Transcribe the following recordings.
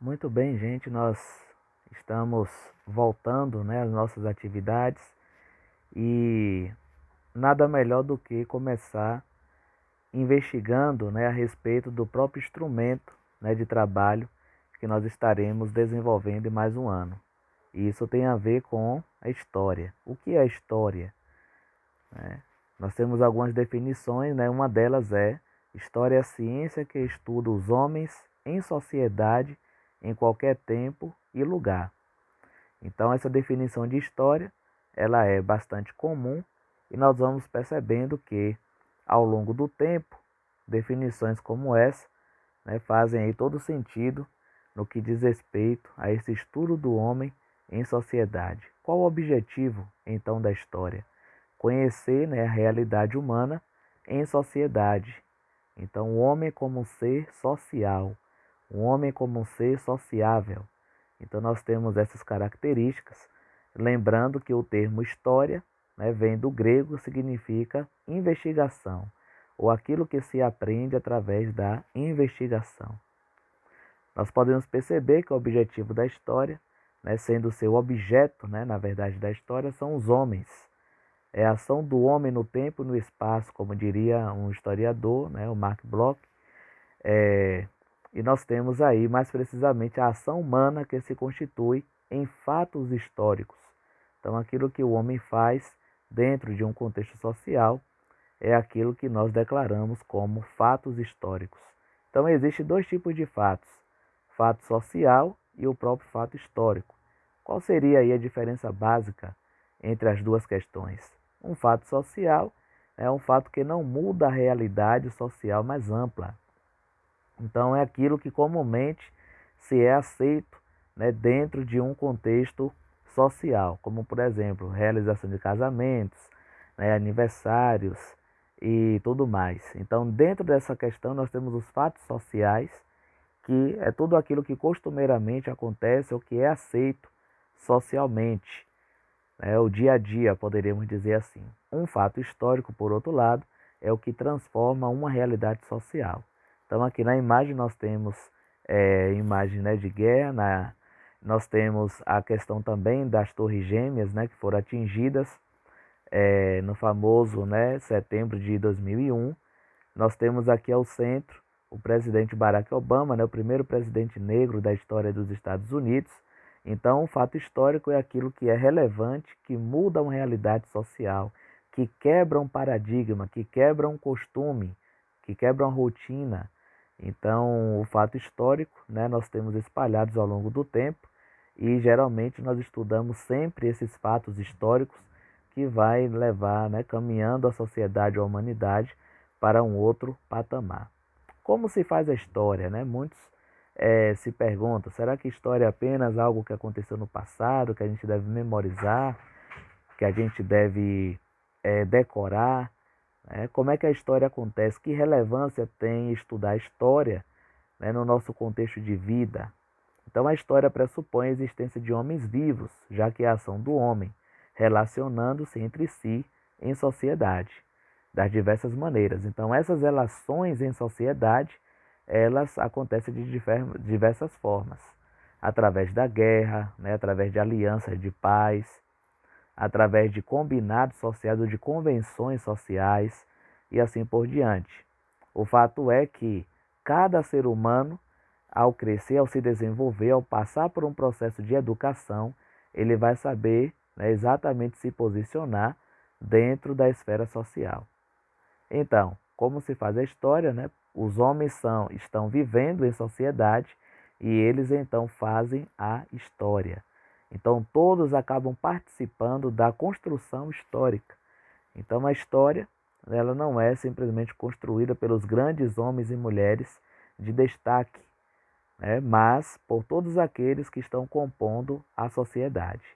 Muito bem, gente, nós estamos voltando, às nossas atividades e nada melhor do que começar investigando, a respeito do próprio instrumento, de trabalho que nós estaremos desenvolvendo em mais um ano. E isso tem a ver com a história. O que é a história? Nós temos algumas definições, Uma delas é: história é a ciência que estuda os homens em sociedade em qualquer tempo e lugar. Então essa definição de história, ela é bastante comum e nós vamos percebendo que ao longo do tempo, definições como essa, fazem aí todo sentido no que diz respeito a esse estudo do homem em sociedade. Qual o objetivo então da história? Conhecer, a realidade humana em sociedade. Então o homem como um ser social, o homem como um ser sociável. Então nós temos essas características, lembrando que o termo história, vem do grego, significa investigação, ou aquilo que se aprende através da investigação. Nós podemos perceber que o objetivo da história, sendo seu objeto, na verdade, da história, são os homens. É a ação do homem no tempo e no espaço, como diria um historiador, o Mark Bloch. E nós temos aí, mais precisamente, a ação humana que se constitui em fatos históricos. Então, aquilo que o homem faz dentro de um contexto social é aquilo que nós declaramos como fatos históricos. Então, existem dois tipos de fatos: fato social e o próprio fato histórico. Qual seria aí a diferença básica entre as duas questões? Um fato social é um fato que não muda a realidade social mais ampla. Então, é aquilo que comumente se é aceito, dentro de um contexto social, como, por exemplo, realização de casamentos, aniversários e tudo mais. Então, dentro dessa questão, nós temos os fatos sociais, que é tudo aquilo que costumeiramente acontece ou que é aceito socialmente, o dia a dia, poderíamos dizer assim. Um fato histórico, por outro lado, é o que transforma uma realidade social. Então, aqui na imagem nós temos imagem, de guerra, nós temos a questão também das torres gêmeas, que foram atingidas no famoso, setembro de 2001. Nós temos aqui ao centro o presidente Barack Obama, o primeiro presidente negro da história dos Estados Unidos. Então, o fato histórico é aquilo que é relevante, que muda uma realidade social, que quebra um paradigma, que quebra um costume, que quebra uma rotina. Então, o fato histórico, nós temos espalhados ao longo do tempo e geralmente nós estudamos sempre esses fatos históricos que vai levar, caminhando a sociedade, a humanidade para um outro patamar. Como se faz a história, Muitos se perguntam: será que história é apenas algo que aconteceu no passado, que a gente deve memorizar, que a gente deve decorar? Como é que a história acontece? Que relevância tem estudar a história, no nosso contexto de vida? Então, a história pressupõe a existência de homens vivos, já que é a ação do homem, relacionando-se entre si em sociedade, das diversas maneiras. Então, essas relações em sociedade, elas acontecem de diversas formas, através da guerra, através de alianças de paz, através de combinados sociais ou de convenções sociais e assim por diante. O fato é que cada ser humano, ao crescer, ao se desenvolver, ao passar por um processo de educação, ele vai saber, exatamente se posicionar dentro da esfera social. Então, como se faz a história, Os homens estão vivendo em sociedade e eles então fazem a história. Então, todos acabam participando da construção histórica. Então, a história, ela não é simplesmente construída pelos grandes homens e mulheres de destaque, mas por todos aqueles que estão compondo a sociedade.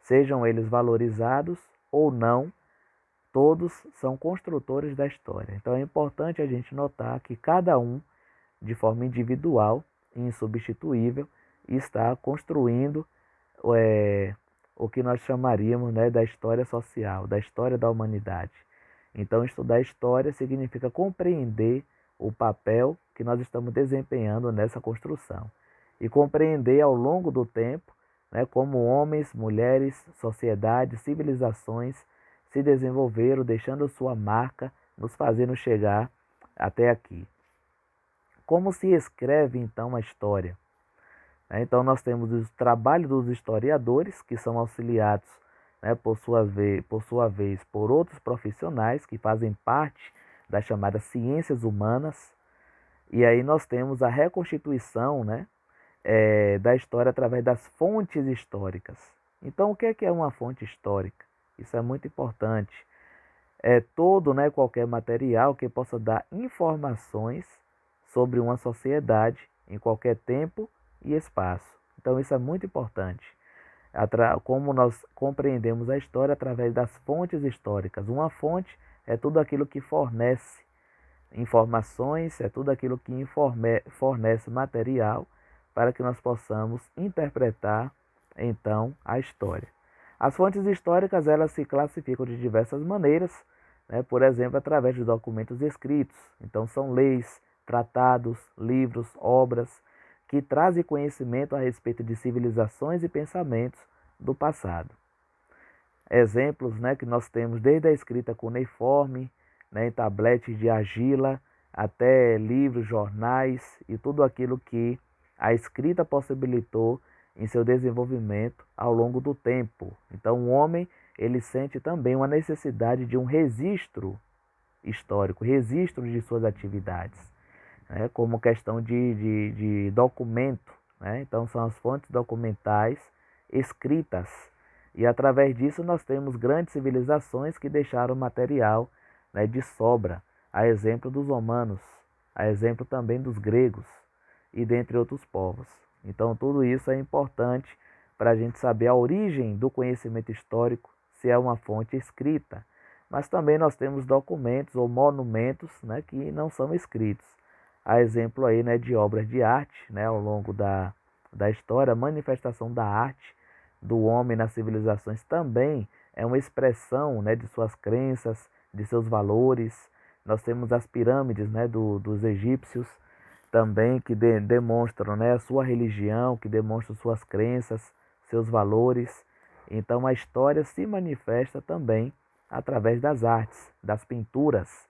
Sejam eles valorizados ou não, todos são construtores da história. Então, é importante a gente notar que cada um, de forma individual e insubstituível, está construindo o que nós chamaríamos, da história social, da história da humanidade. Então, estudar história significa compreender o papel que nós estamos desempenhando nessa construção. e compreender ao longo do tempo, né, como homens, mulheres, sociedades, civilizações se desenvolveram, deixando sua marca, nos fazendo chegar até aqui. Como se escreve então a história? Então nós temos o trabalho dos historiadores, que são auxiliados, né, por sua vez, por outros profissionais que fazem parte das chamadas ciências humanas. E aí nós temos a reconstituição, né, da história através das fontes históricas. Então o que é uma fonte histórica? Isso é muito importante. É todo, né, qualquer material que possa dar informações sobre uma sociedade em qualquer tempo e espaço. Então isso é muito importante. Como nós compreendemos a história através das fontes históricas. Uma fonte é tudo aquilo que fornece informações, é tudo aquilo que fornece material para que nós possamos interpretar então a história. As fontes históricas elas se classificam de diversas maneiras, né? Por exemplo, através de documentos escritos. Então são leis, tratados, livros, obras que trazem conhecimento a respeito de civilizações e pensamentos do passado. Exemplos, né, que nós temos desde a escrita cuneiforme, né, em tabletes de argila, até livros, jornais e tudo aquilo que a escrita possibilitou em seu desenvolvimento ao longo do tempo. Então, o homem ele sente também uma necessidade de um registro histórico, registro de suas atividades, né, como questão de documento. Né? Então, são as fontes documentais escritas. E através disso nós temos grandes civilizações que deixaram material, né, de sobra, a exemplo dos romanos, a exemplo também dos gregos e dentre outros povos. Então tudo isso é importante para a gente saber a origem do conhecimento histórico, se é uma fonte escrita. Mas também nós temos documentos ou monumentos, né, que não são escritos. A exemplo aí, né, de obras de arte, né, ao longo da história, a manifestação da arte do homem nas civilizações também é uma expressão, né, de suas crenças, de seus valores. Nós temos as pirâmides, né, dos egípcios também que demonstram, né, a sua religião, que demonstram suas crenças, seus valores. Então a história se manifesta também através das artes, das pinturas.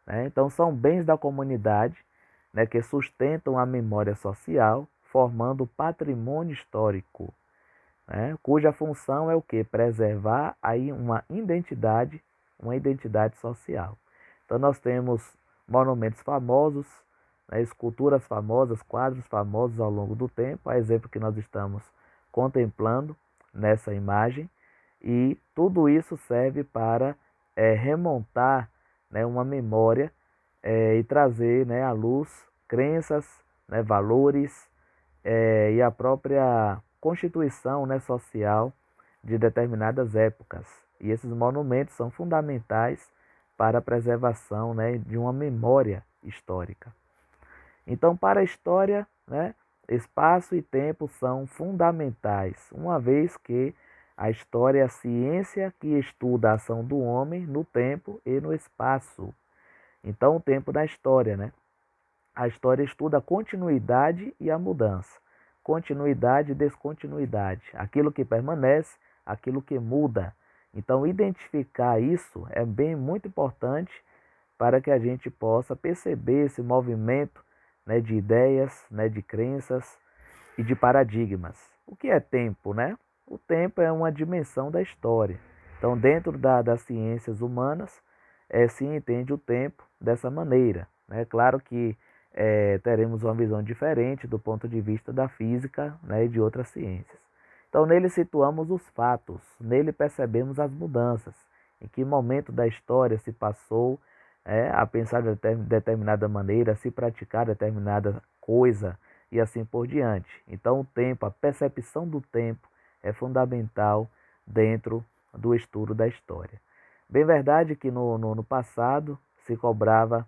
Né? Então são bens da comunidade, né, que sustentam a memória social, formando patrimônio histórico, né, cuja função é o que? Preservar aí uma identidade social. Então nós temos monumentos famosos, né, esculturas famosas, quadros famosos ao longo do tempo, a exemplo que nós estamos contemplando nessa imagem, e tudo isso serve para remontar, né, uma memória e trazer, né, à luz crenças, né, valores e a própria constituição, né, social de determinadas épocas. E esses monumentos são fundamentais para a preservação, né, de uma memória histórica. Então, para a história, né, espaço e tempo são fundamentais, uma vez que a história é a ciência que estuda a ação do homem no tempo e no espaço. Então, o tempo da história, né? A história estuda a continuidade e a mudança. Continuidade e descontinuidade. Aquilo que permanece, aquilo que muda. Então, identificar isso é bem muito importante para que a gente possa perceber esse movimento, né, de ideias, né, de crenças e de paradigmas. O que é tempo, né? O tempo é uma dimensão da história. Então, dentro das ciências humanas, se entende o tempo dessa maneira. É claro que teremos uma visão diferente do ponto de vista da física, né, e de outras ciências. Então, nele situamos os fatos, nele percebemos as mudanças, em que momento da história se passou a pensar de determinada maneira, a se praticar determinada coisa e assim por diante. Então, o tempo, a percepção do tempo é fundamental dentro do estudo da história. Bem verdade que no passado se cobrava,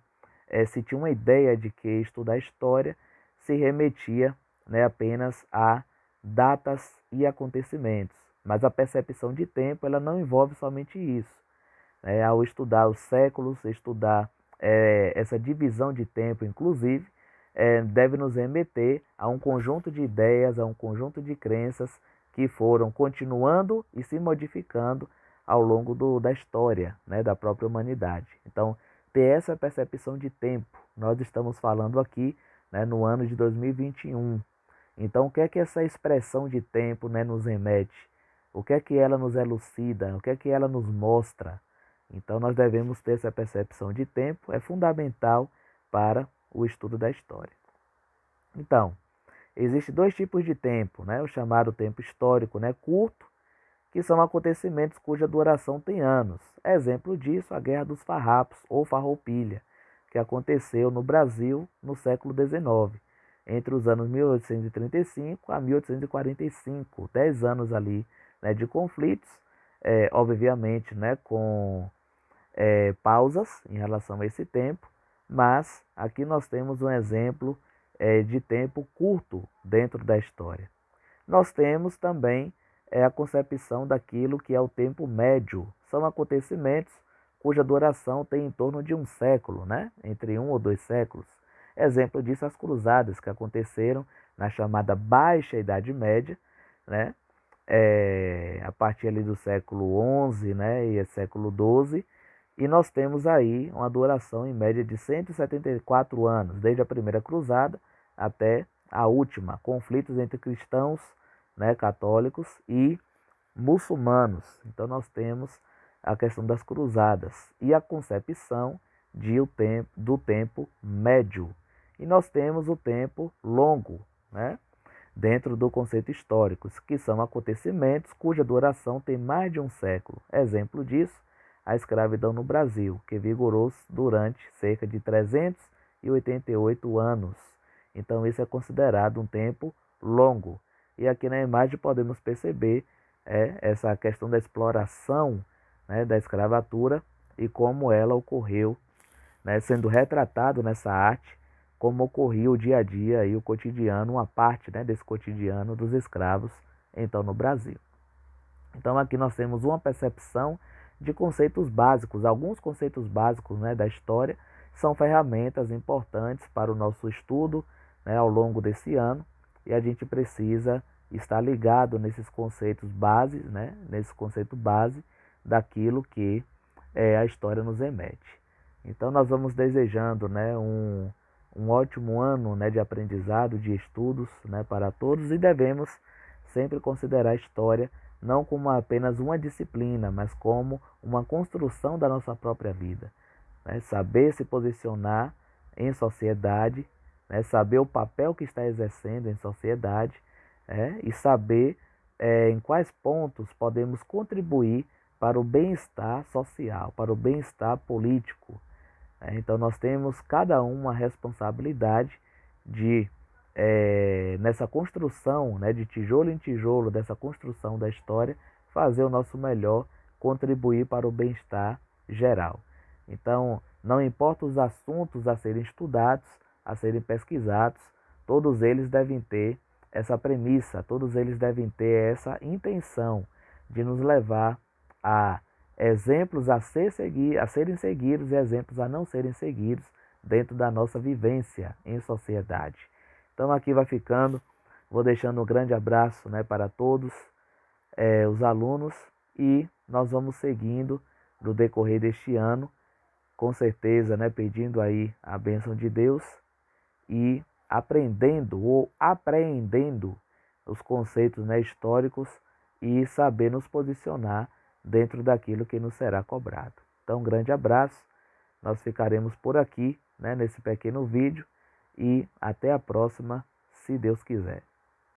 se tinha uma ideia de que estudar história se remetia, né, apenas a datas e acontecimentos, mas a percepção de tempo ela não envolve somente isso. Ao estudar os séculos, estudar essa divisão de tempo, inclusive, deve nos remeter a um conjunto de ideias, a um conjunto de crenças que foram continuando e se modificando ao longo da história, né, da própria humanidade. Então, ter essa percepção de tempo. Nós estamos falando aqui, né, no ano de 2021. Então, o que é que essa expressão de tempo, né, nos remete? O que é que ela nos elucida? O que é que ela nos mostra? Então, nós devemos ter essa percepção de tempo, é fundamental para o estudo da história. Então, existem dois tipos de tempo, né? O chamado tempo histórico, né, curto, que são acontecimentos cuja duração tem anos. Exemplo disso, a Guerra dos Farrapos, ou Farroupilha, que aconteceu no Brasil no século XIX, entre os anos 1835 a 1845, 10 anos ali, né, de conflitos, obviamente, né, com pausas em relação a esse tempo, mas aqui nós temos um exemplo de tempo curto dentro da história. Nós temos também a concepção daquilo que é o tempo médio. São acontecimentos cuja duração tem em torno de um século, né? Entre 1 ou 2 séculos. Exemplo disso, as cruzadas que aconteceram na chamada Baixa Idade Média, né? A partir ali do século XI, né? E século XII. E nós temos aí uma duração em média de 174 anos, desde a primeira cruzada até a última. Conflitos entre cristãos, né, católicos e muçulmanos. Então nós temos a questão das cruzadas e a concepção do tempo médio. E nós temos o tempo longo, né, dentro do conceito histórico, que são acontecimentos cuja duração tem mais de um século. Exemplo disso, a escravidão no Brasil, que vigorou durante cerca de 388 anos. Então isso é considerado um tempo longo. E aqui na imagem podemos perceber essa questão da exploração, né, da escravatura e como ela ocorreu, né, sendo retratado nessa arte, como ocorria o dia a dia e o cotidiano, uma parte, né, desse cotidiano dos escravos, então no Brasil. Então aqui nós temos uma percepção de conceitos básicos. Alguns conceitos básicos, né, da história são ferramentas importantes para o nosso estudo, né, ao longo desse ano, e a gente precisa estar ligado nesses conceitos base, né, nesse conceito base daquilo que a história nos remete. Então nós vamos desejando, né, um ótimo ano, né, de aprendizado, de estudos, né, para todos, e devemos sempre considerar a história não como apenas uma disciplina, mas como uma construção da nossa própria vida. Né? Saber se posicionar em sociedade, né? Saber o papel que está exercendo em sociedade, e saber em quais pontos podemos contribuir para o bem-estar social, para o bem-estar político. Então nós temos cada um uma responsabilidade de nessa construção, né, de tijolo em tijolo, dessa construção da história, fazer o nosso melhor, contribuir para o bem-estar geral. Então, não importa os assuntos a serem estudados, a serem pesquisados, todos eles devem ter essa premissa, todos eles devem ter essa intenção de nos levar a exemplos a serem seguidos e exemplos a não serem seguidos dentro da nossa vivência em sociedade. Então aqui vai ficando, vou deixando um grande abraço, né, para todos os alunos, e nós vamos seguindo no decorrer deste ano, com certeza, né, pedindo aí a bênção de Deus e aprendendo ou apreendendo os conceitos, né, históricos, e saber nos posicionar dentro daquilo que nos será cobrado. Então, um grande abraço, nós ficaremos por aqui, né, nesse pequeno vídeo, e até a próxima, se Deus quiser.